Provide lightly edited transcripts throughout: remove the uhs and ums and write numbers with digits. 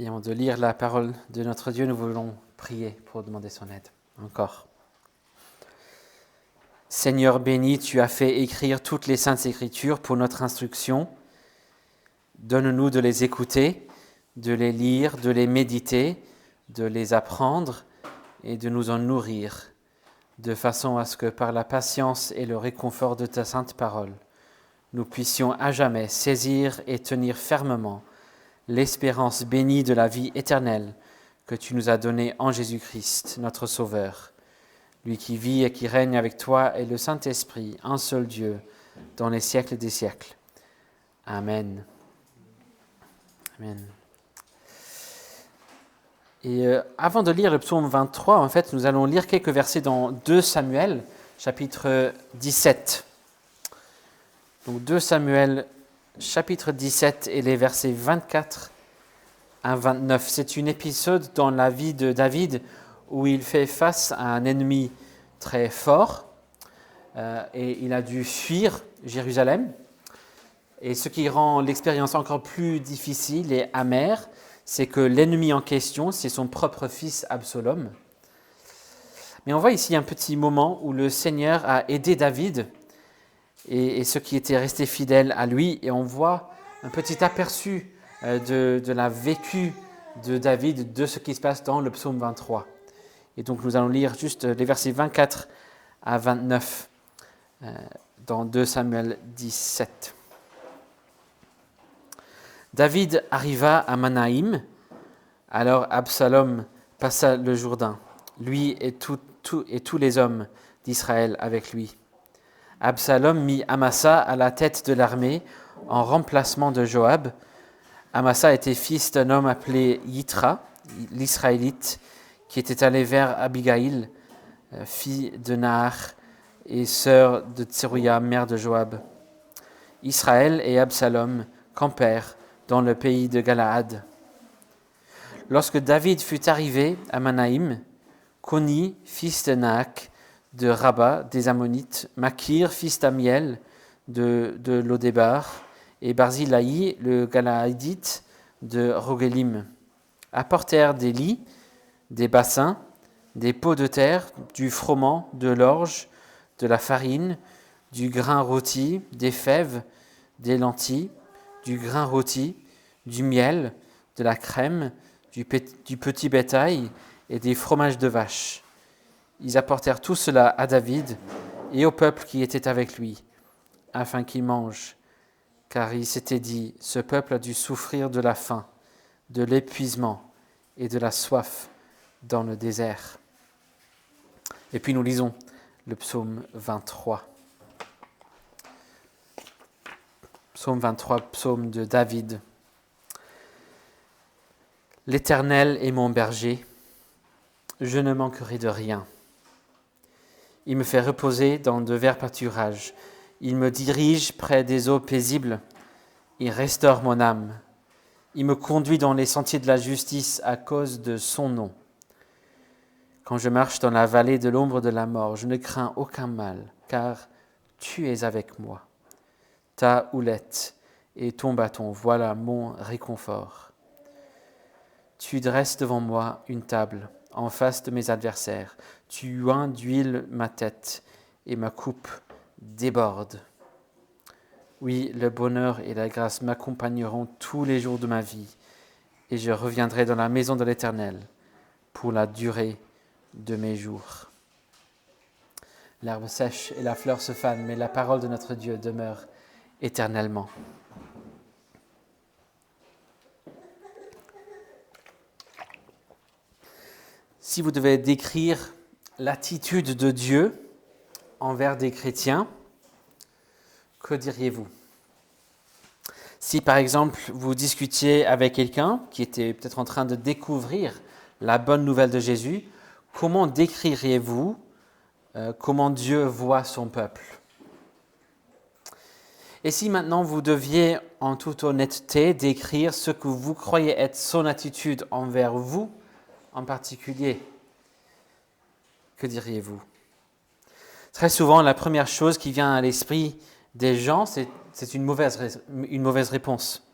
Et avant de lire la parole de notre Dieu, nous voulons prier pour demander son aide. Encore. Seigneur béni, tu as fait écrire toutes les saintes écritures pour notre instruction. Donne-nous de les écouter, de les lire, de les méditer, de les apprendre et de nous en nourrir, de façon à ce que par la patience et le réconfort de ta sainte parole, nous puissions à jamais saisir et tenir fermement l'espérance bénie de la vie éternelle que tu nous as donnée en Jésus-Christ, notre Sauveur, lui qui vit et qui règne avec toi et le Saint-Esprit, un seul Dieu, dans les siècles des siècles. Amen. Amen. Et avant de lire le psaume 23, en fait, nous allons lire quelques versets dans 2 Samuel, chapitre 17. Donc 2 Samuel, chapitre 17 et les versets 24 à 29. C'est un épisode dans la vie de David où il fait face à un ennemi très fort et il a dû fuir Jérusalem. Et ce qui rend l'expérience encore plus difficile et amère, c'est que l'ennemi en question, c'est son propre fils Absalom. Mais on voit ici un petit moment où le Seigneur a aidé David et ceux qui étaient restés fidèles à lui, et on voit un petit aperçu de la vécu de David, de ce qui se passe dans le psaume 23. Et donc nous allons lire juste les versets 24 à 29 dans 2 Samuel 17. David arriva à Manaïm, alors Absalom passa le Jourdain, lui et tous les hommes d'Israël avec lui. Absalom mit Amasa à la tête de l'armée en remplacement de Joab. Amasa était fils d'un homme appelé Yitra, l'Israélite, qui était allé vers Abigaïl, fille de Nahar et sœur de Tserouïa, mère de Joab. Israël et Absalom campèrent dans le pays de Galaad. Lorsque David fut arrivé à Manaïm, Coni, fils de Naak, de Rabat, des Ammonites, Makir, fils d'Amiel, de Lodébar, et Barzilaï, le Galaadite, de Rogelim, apportèrent des lits, des bassins, des pots de terre, du froment, de l'orge, de la farine, du grain rôti, des fèves, des lentilles, du grain rôti, du miel, de la crème, du petit bétail et des fromages de vache. Ils apportèrent tout cela à David et au peuple qui était avec lui, afin qu'il mange, car il s'était dit, ce peuple a dû souffrir de la faim, de l'épuisement et de la soif dans le désert. Et puis nous lisons le psaume 23. Psaume 23, psaume de David. L'Éternel est mon berger, je ne manquerai de rien. Il me fait reposer dans de verts pâturages. Il me dirige près des eaux paisibles. Il restaure mon âme. Il me conduit dans les sentiers de la justice à cause de son nom. Quand je marche dans la vallée de l'ombre de la mort, je ne crains aucun mal, car tu es avec moi. Ta houlette et ton bâton, voilà mon réconfort. Tu dresses devant moi une table en face de mes adversaires. Tu oins d'huile ma tête et ma coupe déborde. Oui, le bonheur et la grâce m'accompagneront tous les jours de ma vie et je reviendrai dans la maison de l'Éternel pour la durée de mes jours. L'herbe sèche et la fleur se fanent, mais la parole de notre Dieu demeure éternellement. Si vous devez décrire l'attitude de Dieu envers des chrétiens, que diriez-vous ? Si par exemple vous discutiez avec quelqu'un qui était peut-être en train de découvrir la bonne nouvelle de Jésus, comment décririez-vous comment Dieu voit son peuple ? Et si maintenant vous deviez en toute honnêteté décrire ce que vous croyez être son attitude envers vous, en particulier, que diriez-vous ? Très souvent, la première chose qui vient à l'esprit des gens, c'est une mauvaise réponse.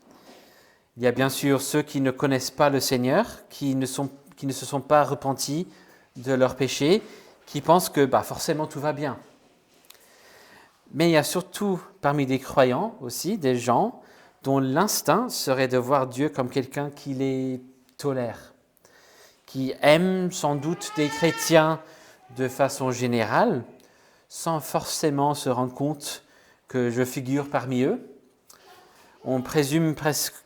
Il y a bien sûr ceux qui ne connaissent pas le Seigneur, qui ne se sont pas repentis de leurs péchés, qui pensent que forcément tout va bien. Mais il y a surtout parmi des croyants aussi des gens dont l'instinct serait de voir Dieu comme quelqu'un qui les tolère, qui aime sans doute des chrétiens de façon générale, sans forcément se rendre compte que je figure parmi eux. On présume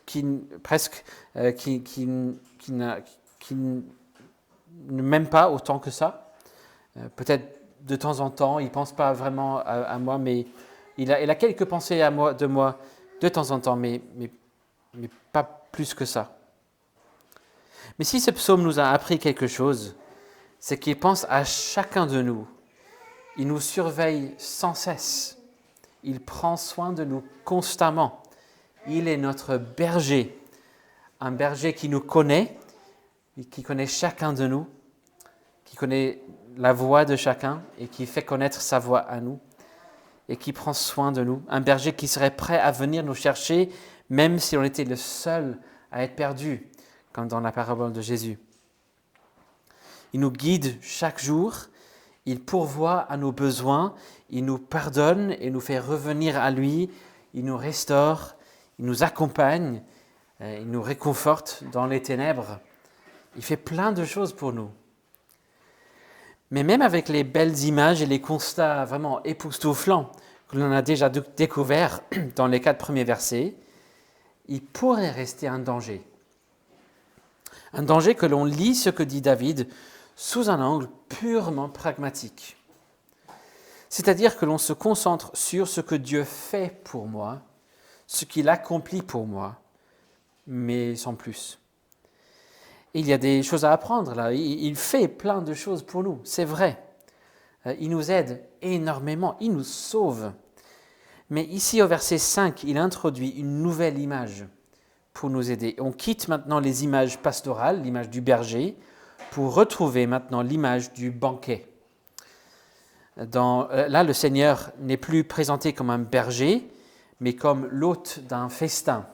qu'ils ne m'aiment pas autant que ça. Peut-être de temps en temps, il ne pense pas vraiment à moi, mais il a quelques pensées de moi de temps en temps, mais pas plus que ça. Mais si ce psaume nous a appris quelque chose, c'est qu'il pense à chacun de nous. Il nous surveille sans cesse. Il prend soin de nous constamment. Il est notre berger, un berger qui nous connaît, qui connaît chacun de nous, qui connaît la voix de chacun et qui fait connaître sa voix à nous et qui prend soin de nous. Un berger qui serait prêt à venir nous chercher même si on était le seul à être perdu, comme dans la parabole de Jésus. Il nous guide chaque jour, il pourvoit à nos besoins, il nous pardonne et nous fait revenir à lui, il nous restaure, il nous accompagne, il nous réconforte dans les ténèbres. Il fait plein de choses pour nous. Mais même avec les belles images et les constats vraiment époustouflants que l'on a déjà découverts dans les 4 premiers versets, il pourrait rester un danger. Un danger que l'on lit ce que dit David sous un angle purement pragmatique. C'est-à-dire que l'on se concentre sur ce que Dieu fait pour moi, ce qu'il accomplit pour moi, mais sans plus. Il y a des choses à apprendre là. Il fait plein de choses pour nous, c'est vrai. Il nous aide énormément, il nous sauve. Mais ici au verset 5, il introduit une nouvelle image pour nous aider. On quitte maintenant les images pastorales, l'image du berger, pour retrouver maintenant l'image du banquet. Là, le Seigneur n'est plus présenté comme un berger, mais comme l'hôte d'un festin.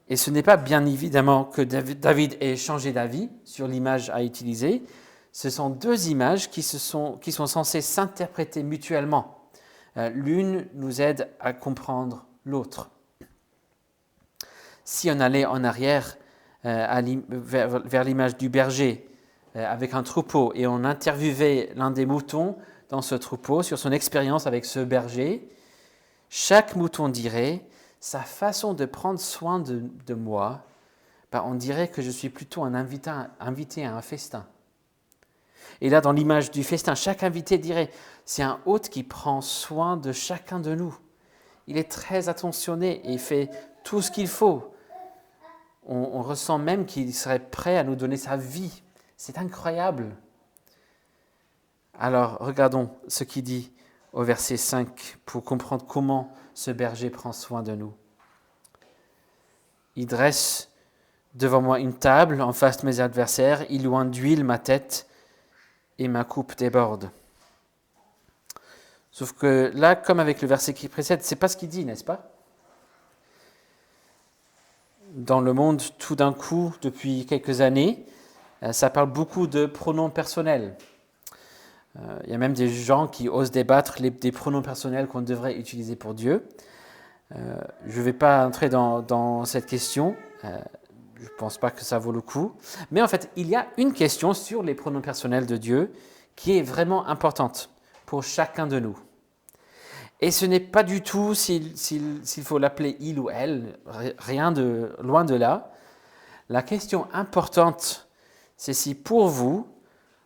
Et ce n'est pas bien évidemment que David ait changé d'avis sur l'image à utiliser. Ce sont 2 images qui sont censées s'interpréter mutuellement. L'une nous aide à comprendre l'autre. Si on allait en arrière vers l'image du berger avec un troupeau et on interviewait l'un des moutons dans ce troupeau sur son expérience avec ce berger, chaque mouton dirait « sa façon de prendre soin de moi, on dirait que je suis plutôt un invité à un festin. » Et là, dans l'image du festin, chaque invité dirait « c'est un hôte qui prend soin de chacun de nous. Il est très attentionné et il fait tout ce qu'il faut. » On ressent même qu'il serait prêt à nous donner sa vie. C'est incroyable. Alors, regardons ce qu'il dit au verset 5 pour comprendre comment ce berger prend soin de nous. Il dresse devant moi une table en face de mes adversaires, il oint d'huile ma tête et ma coupe déborde. Sauf que là, comme avec le verset qui précède, c'est pas ce qu'il dit, n'est-ce pas ? Dans le monde, tout d'un coup, depuis quelques années, ça parle beaucoup de pronoms personnels. Il y a même des gens qui osent débattre des pronoms personnels qu'on devrait utiliser pour Dieu. Je ne vais pas entrer dans cette question. Je ne pense pas que ça vaut le coup. Mais en fait, il y a une question sur les pronoms personnels de Dieu qui est vraiment importante pour chacun de nous. Et ce n'est pas du tout s'il faut l'appeler il ou elle, loin de là. La question importante, c'est si pour vous,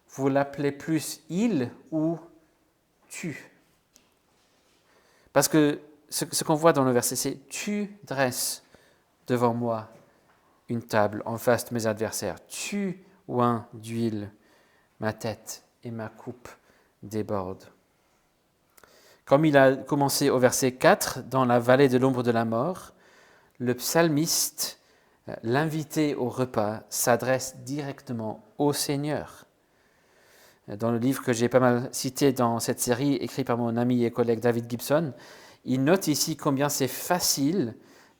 vous l'appelez plus il ou tu. Parce que ce qu'on voit dans le verset, c'est « tu dresses devant moi une table en face de mes adversaires. Tu oins d'huile ma tête et ma coupe déborde. » Comme il a commencé au verset 4, dans la vallée de l'ombre de la mort, le psalmiste, l'invité au repas, s'adresse directement au Seigneur. Dans le livre que j'ai pas mal cité dans cette série, écrit par mon ami et collègue David Gibson, il note ici combien c'est facile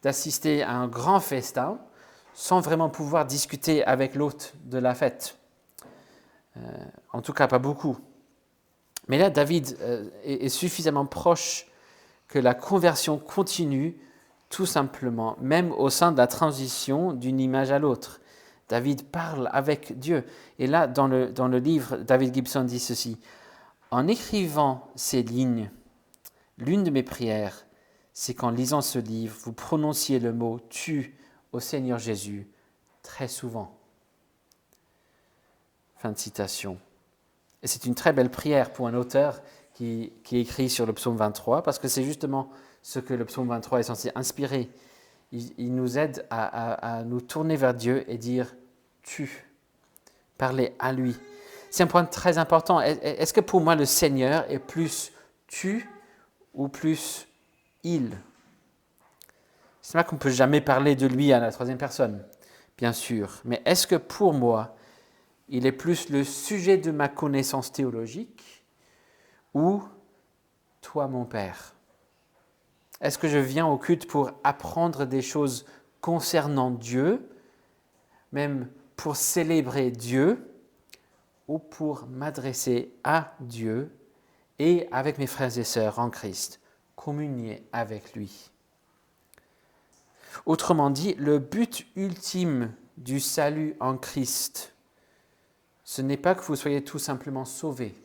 d'assister à un grand festin sans vraiment pouvoir discuter avec l'hôte de la fête. En tout cas, pas beaucoup. Mais là, David est suffisamment proche que la conversion continue tout simplement, même au sein de la transition d'une image à l'autre. David parle avec Dieu. Et là, dans le livre, David Gibson dit ceci: « En écrivant ces lignes, l'une de mes prières, c'est qu'en lisant ce livre, vous prononciez le mot « tu » au Seigneur Jésus très souvent. » Fin de citation. Et c'est une très belle prière pour un auteur qui écrit sur le psaume 23, parce que c'est justement ce que le psaume 23 est censé inspirer. Il nous aide à nous tourner vers Dieu et dire « tu », parler à lui. C'est un point très important. Est-ce que pour moi le Seigneur est plus « tu » ou plus « il ». C'est vrai qu'on ne peut jamais parler de lui à la troisième personne, bien sûr. Mais est-ce que pour moi, il est plus le sujet de ma connaissance théologique ou toi mon Père? Est-ce que je viens au culte pour apprendre des choses concernant Dieu, même pour célébrer Dieu, ou pour m'adresser à Dieu et avec mes frères et sœurs en Christ, communier avec lui? Autrement dit, le but ultime du salut en Christ, ce n'est pas que vous soyez tout simplement sauvés,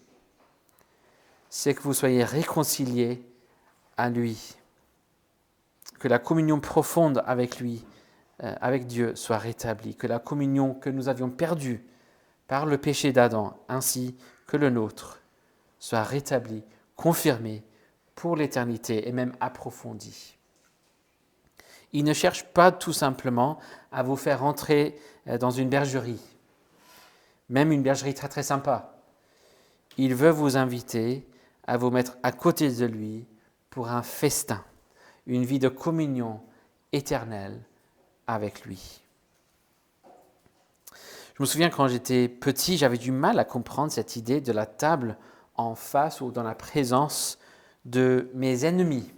c'est que vous soyez réconciliés à lui, que la communion profonde avec lui, avec Dieu, soit rétablie, que la communion que nous avions perdue par le péché d'Adam, ainsi que le nôtre, soit rétablie, confirmée pour l'éternité et même approfondie. Il ne cherche pas tout simplement à vous faire entrer dans une bergerie, même une bergerie très très sympa. Il veut vous inviter à vous mettre à côté de lui pour un festin, une vie de communion éternelle avec lui. Je me souviens quand j'étais petit, j'avais du mal à comprendre cette idée de la table en face ou dans la présence de mes ennemis.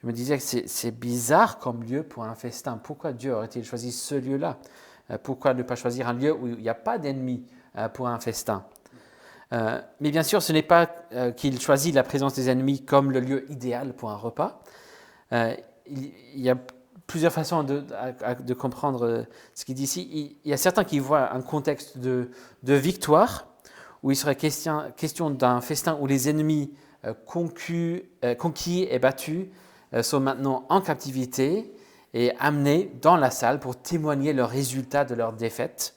Je me disais que c'est bizarre comme lieu pour un festin. Pourquoi Dieu aurait-il choisi ce lieu-là? Pourquoi ne pas choisir un lieu où il n'y a pas d'ennemis pour un festin? Mais bien sûr, ce n'est pas qu'il choisit la présence des ennemis comme le lieu idéal pour un repas. Il y a plusieurs façons de comprendre ce qu'il dit ici. Il y a certains qui voient un contexte de victoire, où il serait question d'un festin où les ennemis conquis et battus sont maintenant en captivité et amenés dans la salle pour témoigner le résultat de leur défaite.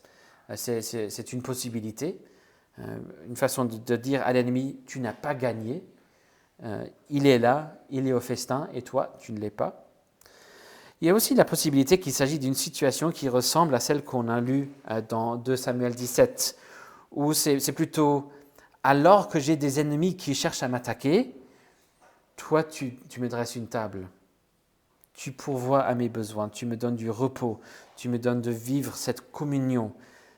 C'est une possibilité, une façon de dire à l'ennemi, tu n'as pas gagné, il est là, il est au festin, et toi, tu ne l'es pas. Il y a aussi la possibilité qu'il s'agit d'une situation qui ressemble à celle qu'on a lue dans 2 Samuel 17, où c'est plutôt, alors que j'ai des ennemis qui cherchent à m'attaquer, toi, tu me dresses une table, tu pourvois à mes besoins, tu me donnes du repos, tu me donnes de vivre cette communion,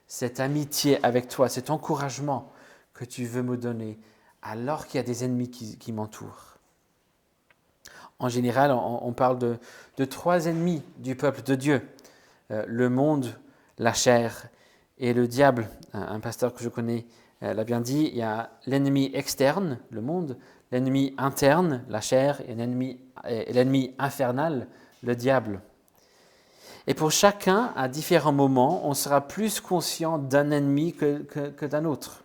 cette amitié avec toi, cet encouragement que tu veux me donner, alors qu'il y a des ennemis qui m'entourent. En général, on parle de 3 ennemis du peuple de Dieu, le monde, la chair et le diable. Un pasteur que je connais l'a bien dit, il y a l'ennemi externe, le monde, l'ennemi interne, la chair, et l'ennemi infernal, le diable. Et pour chacun, à différents moments, on sera plus conscient d'un ennemi que d'un autre.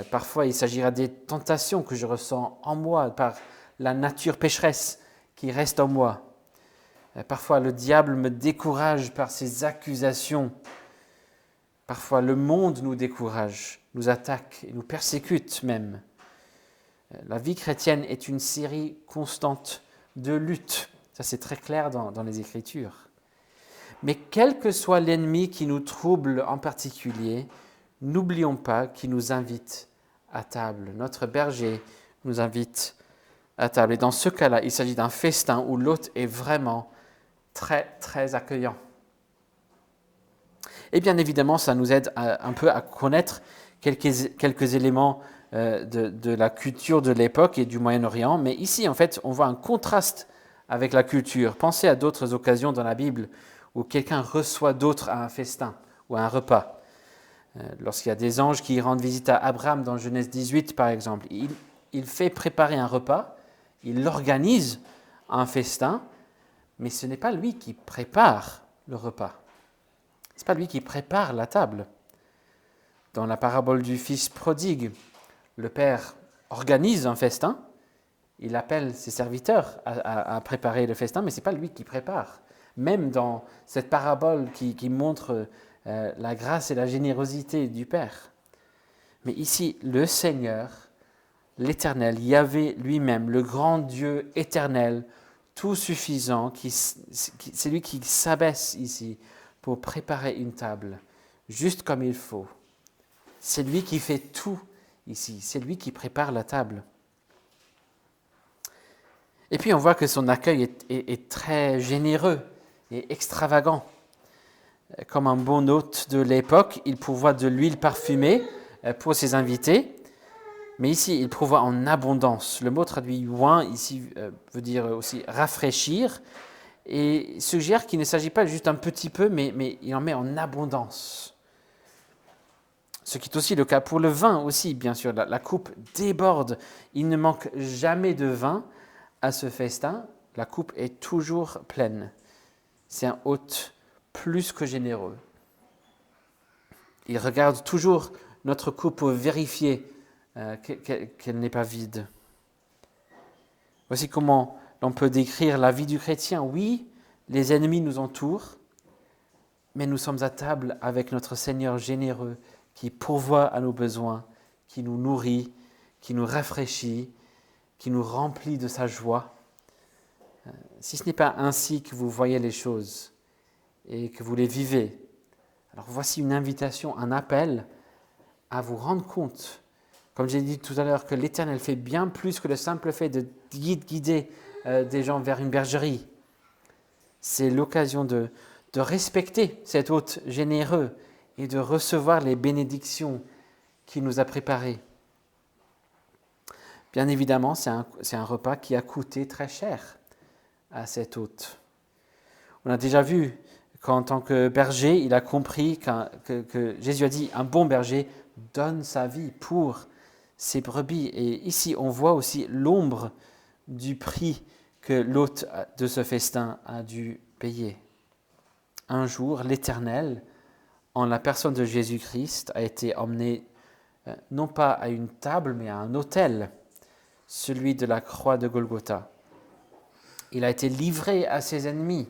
Parfois, il s'agira des tentations que je ressens en moi par la nature pécheresse qui reste en moi. Parfois, le diable me décourage par ses accusations. Parfois, le monde nous décourage, nous attaque et nous persécute même. La vie chrétienne est une série constante de luttes. Ça, c'est très clair dans les Écritures. Mais quel que soit l'ennemi qui nous trouble en particulier, n'oublions pas qu'il nous invite à table. Notre berger nous invite à table. Et dans ce cas-là, il s'agit d'un festin où l'hôte est vraiment très, très accueillant. Et bien évidemment, ça nous aide un peu à connaître quelques éléments de la culture de l'époque et du Moyen-Orient. Mais ici, en fait, on voit un contraste avec la culture. Pensez à d'autres occasions dans la Bible où quelqu'un reçoit d'autres à un festin ou à un repas. Lorsqu'il y a des anges qui rendent visite à Abraham dans Genèse 18, par exemple, il fait préparer un repas, il organise un festin, mais ce n'est pas lui qui prépare le repas. Ce n'est pas lui qui prépare la table. Dans la parabole du fils prodigue, le père organise un festin, il appelle ses serviteurs à préparer le festin, mais ce n'est pas lui qui prépare. Même dans cette parabole qui montre la grâce et la générosité du Père. Mais ici, le Seigneur, l'Éternel, Yahvé lui-même, le grand Dieu éternel, tout suffisant, c'est lui qui s'abaisse ici pour préparer une table, juste comme il faut. C'est lui qui fait tout ici, c'est lui qui prépare la table. Et puis on voit que son accueil est très généreux et extravagant. Comme un bon hôte de l'époque, il pourvoit de l'huile parfumée pour ses invités, mais ici il pourvoit en abondance. Le mot traduit oint ici veut dire aussi rafraîchir et suggère qu'il ne s'agit pas juste un petit peu, mais il en met en abondance. Ce qui est aussi le cas pour le vin aussi, bien sûr. La coupe déborde, il ne manque jamais de vin à ce festin, la coupe est toujours pleine. C'est un hôte plus que généreux. Il regarde toujours notre coupe pour vérifier qu'elle n'est pas vide. Voici comment l'on peut décrire la vie du chrétien. Oui, les ennemis nous entourent, mais nous sommes à table avec notre Seigneur généreux qui pourvoit à nos besoins, qui nous nourrit, qui nous rafraîchit, qui nous remplit de sa joie. Si ce n'est pas ainsi que vous voyez les choses et que vous les vivez, alors voici une invitation, un appel à vous rendre compte, comme j'ai dit tout à l'heure, que l'Éternel fait bien plus que le simple fait de guider des gens vers une bergerie. C'est l'occasion de respecter cet hôte généreux et de recevoir les bénédictions qu'il nous a préparées. Bien évidemment, c'est un repas qui a coûté très cher à cet hôte. On a déjà vu qu'en tant que berger, il a compris que Jésus a dit « Un bon berger donne sa vie pour ses brebis ». Et ici, on voit aussi l'ombre du prix que l'hôte de ce festin a dû payer. Un jour, l'Éternel, en la personne de Jésus-Christ, a été emmené non pas à une table, mais à un autel, celui de la croix de Golgotha. Il a été livré à ses ennemis.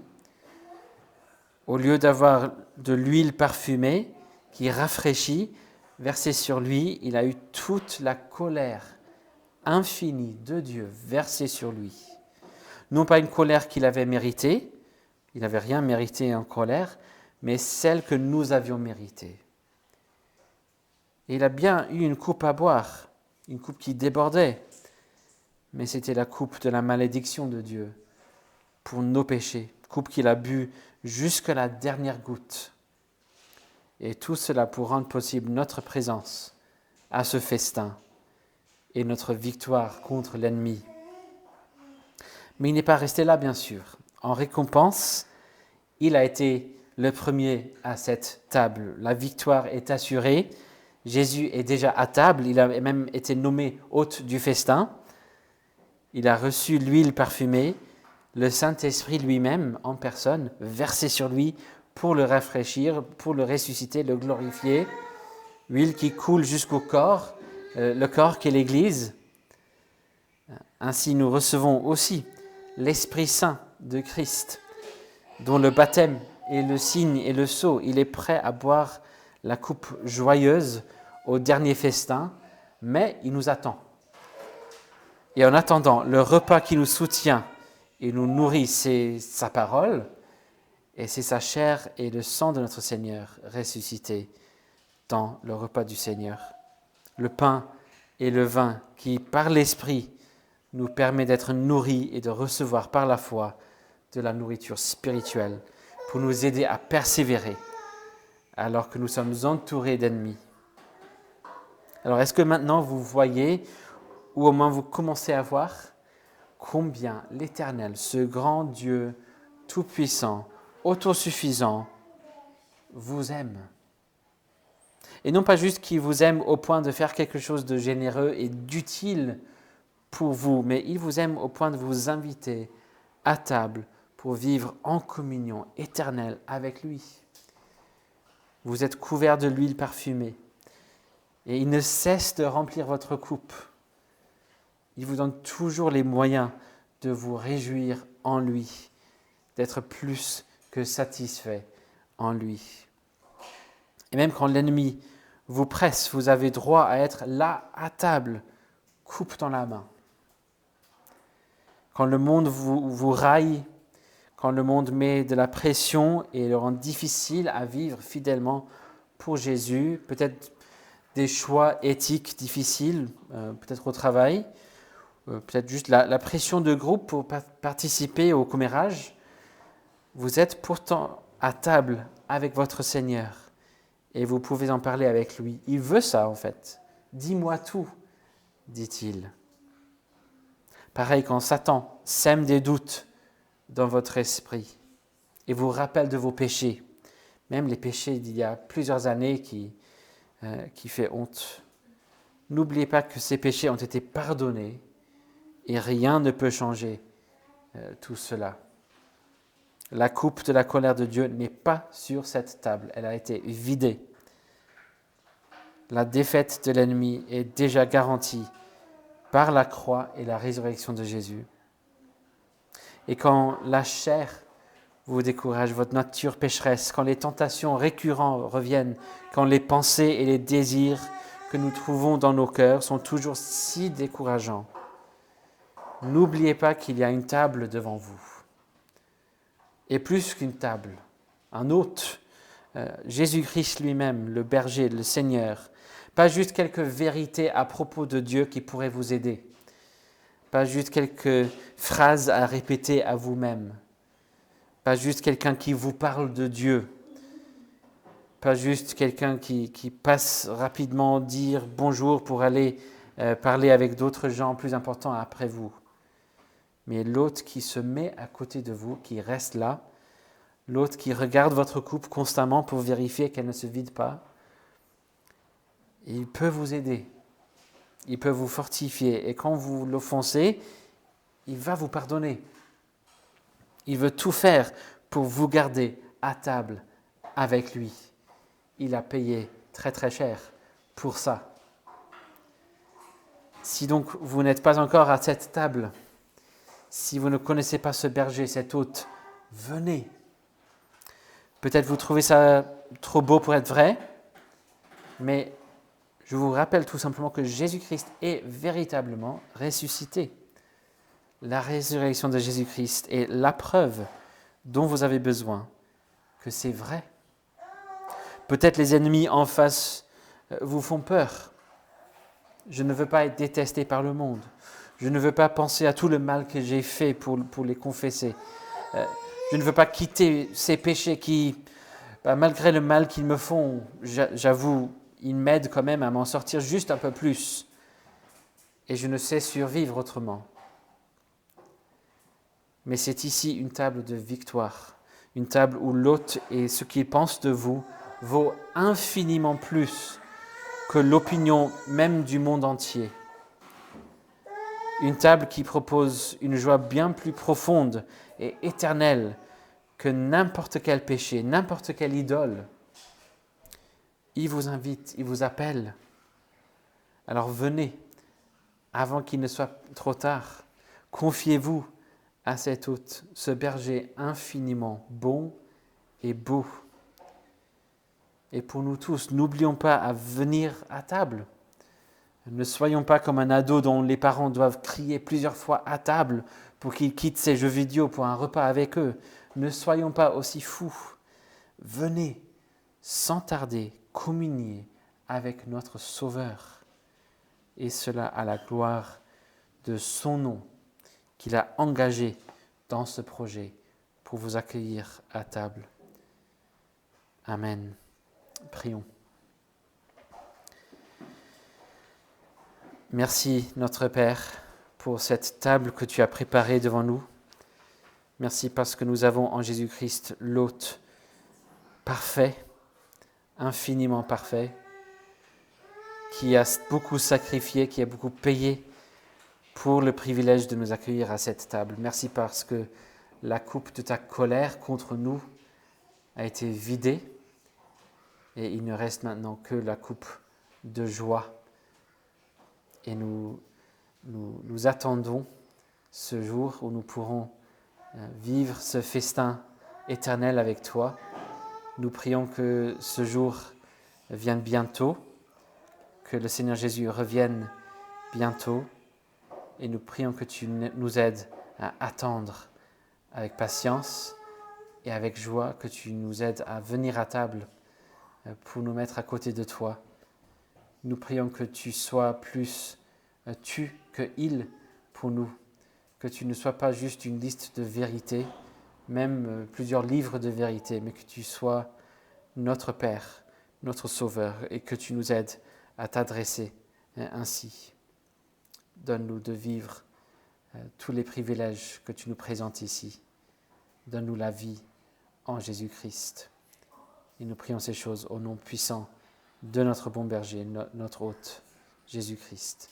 Au lieu d'avoir de l'huile parfumée qui rafraîchit, versée sur lui, il a eu toute la colère infinie de Dieu versée sur lui. Non pas une colère qu'il avait méritée, il n'avait rien mérité en colère, mais celle que nous avions méritée. Et il a bien eu une coupe à boire, une coupe qui débordait, mais c'était la coupe de la malédiction de Dieu pour nos péchés, coupe qu'il a bu jusqu'à la dernière goutte. Et tout cela pour rendre possible notre présence à ce festin et notre victoire contre l'ennemi. Mais il n'est pas resté là, bien sûr. En récompense, il a été le premier à cette table. La victoire est assurée. Jésus est déjà à table. Il a même été nommé hôte du festin. Il a reçu l'huile parfumée, le Saint-Esprit lui-même en personne, versé sur lui pour le rafraîchir, pour le ressusciter, le glorifier. Huile qui coule jusqu'au corps, le corps qui est l'Église. Ainsi, nous recevons aussi l'Esprit Saint de Christ, dont le baptême est le signe et le sceau. Il est prêt à boire la coupe joyeuse au dernier festin, mais il nous attend. Et en attendant, le repas qui nous soutient et nous nourrit, c'est sa parole, et c'est sa chair et le sang de notre Seigneur ressuscité dans le repas du Seigneur. Le pain et le vin qui, par l'Esprit, nous permet d'être nourris et de recevoir par la foi de la nourriture spirituelle pour nous aider à persévérer alors que nous sommes entourés d'ennemis. Alors, est-ce que maintenant vous voyez, ou au moins vous commencez à voir, combien l'Éternel, ce grand Dieu tout-puissant, autosuffisant, vous aime. Et non pas juste qu'il vous aime au point de faire quelque chose de généreux et d'utile pour vous, mais il vous aime au point de vous inviter à table pour vivre en communion éternelle avec lui. Vous êtes couverts de l'huile parfumée et il ne cesse de remplir votre coupe. Il vous donne toujours les moyens de vous réjouir en lui, d'être plus que satisfait en lui. Et même quand l'ennemi vous presse, vous avez droit à être là à table, coupe dans la main. Quand le monde vous raille, quand le monde met de la pression et le rend difficile à vivre fidèlement pour Jésus, peut-être des choix éthiques difficiles, peut-être au travail, peut-être juste la pression de groupe pour participer au commérage, vous êtes pourtant à table avec votre Seigneur et vous pouvez en parler avec lui. Il veut ça en fait. Dis-moi tout, dit-il. Pareil quand Satan sème des doutes dans votre esprit et vous rappelle de vos péchés, même les péchés d'il y a plusieurs années qui fait honte. N'oubliez pas que ces péchés ont été pardonnés et rien ne peut changer tout cela. La coupe de la colère de Dieu n'est pas sur cette table, elle a été vidée. La défaite de l'ennemi est déjà garantie par la croix et la résurrection de Jésus. Et quand la chair vous décourage, votre nature pécheresse, quand les tentations récurrentes reviennent, quand les pensées et les désirs que nous trouvons dans nos cœurs sont toujours si décourageants, n'oubliez pas qu'il y a une table devant vous. Et plus qu'une table, un hôte, Jésus-Christ lui-même, le berger, le Seigneur. Pas juste quelques vérités à propos de Dieu qui pourraient vous aider. Pas juste quelques phrases à répéter à vous-même. Pas juste quelqu'un qui vous parle de Dieu. Pas juste quelqu'un qui passe rapidement dire bonjour pour aller parler avec d'autres gens plus importants après vous. Mais l'autre qui se met à côté de vous, qui reste là, l'autre qui regarde votre coupe constamment pour vérifier qu'elle ne se vide pas, il peut vous aider, il peut vous fortifier. Et quand vous l'offensez, il va vous pardonner. Il veut tout faire pour vous garder à table avec lui. Il a payé très très cher pour ça. Si donc vous n'êtes pas encore à cette table, si vous ne connaissez pas ce berger, cet hôte, venez. Peut-être vous trouvez ça trop beau pour être vrai, mais je vous rappelle tout simplement que Jésus-Christ est véritablement ressuscité. La résurrection de Jésus-Christ est la preuve dont vous avez besoin que c'est vrai. Peut-être les ennemis en face vous font peur. Je ne veux pas être détesté par le monde. Je ne veux pas penser à tout le mal que j'ai fait pour les confesser. Je ne veux pas quitter ces péchés qui, malgré le mal qu'ils me font, j'avoue, ils m'aident quand même à m'en sortir juste un peu plus. Et je ne sais survivre autrement. Mais c'est ici une table de victoire, une table où l'hôte et ce qu'il pense de vous vaut infiniment plus que l'opinion même du monde entier. Une table qui propose une joie bien plus profonde et éternelle que n'importe quel péché, n'importe quelle idole. Il vous invite, il vous appelle. Alors venez, avant qu'il ne soit trop tard. Confiez-vous à cet hôte, ce berger infiniment bon et beau. Et pour nous tous, n'oublions pas à venir à table. Ne soyons pas comme un ado dont les parents doivent crier plusieurs fois à table pour qu'il quitte ses jeux vidéo pour un repas avec eux. Ne soyons pas aussi fous. Venez, sans tarder, communier avec notre Sauveur. Et cela à la gloire de son nom qu'il a engagé dans ce projet pour vous accueillir à table. Amen. Prions. Merci, notre Père, pour cette table que tu as préparée devant nous. Merci parce que nous avons en Jésus-Christ l'hôte parfait, infiniment parfait, qui a beaucoup sacrifié, qui a beaucoup payé pour le privilège de nous accueillir à cette table. Merci parce que la coupe de ta colère contre nous a été vidée et il ne reste maintenant que la coupe de joie. Et nous attendons ce jour où nous pourrons vivre ce festin éternel avec toi. Nous prions que ce jour vienne bientôt, que le Seigneur Jésus revienne bientôt, et nous prions que tu nous aides à attendre avec patience et avec joie, que tu nous aides à venir à table pour nous mettre à côté de toi. Nous prions que tu sois plus tu que il pour nous, que tu ne sois pas juste une liste de vérités, même plusieurs livres de vérités, mais que tu sois notre Père, notre Sauveur, et que tu nous aides à t'adresser ainsi. Donne-nous de vivre tous les privilèges que tu nous présentes ici. Donne-nous la vie en Jésus-Christ. Et nous prions ces choses au nom puissant de notre bon berger, notre hôte, Jésus-Christ.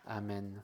Amen.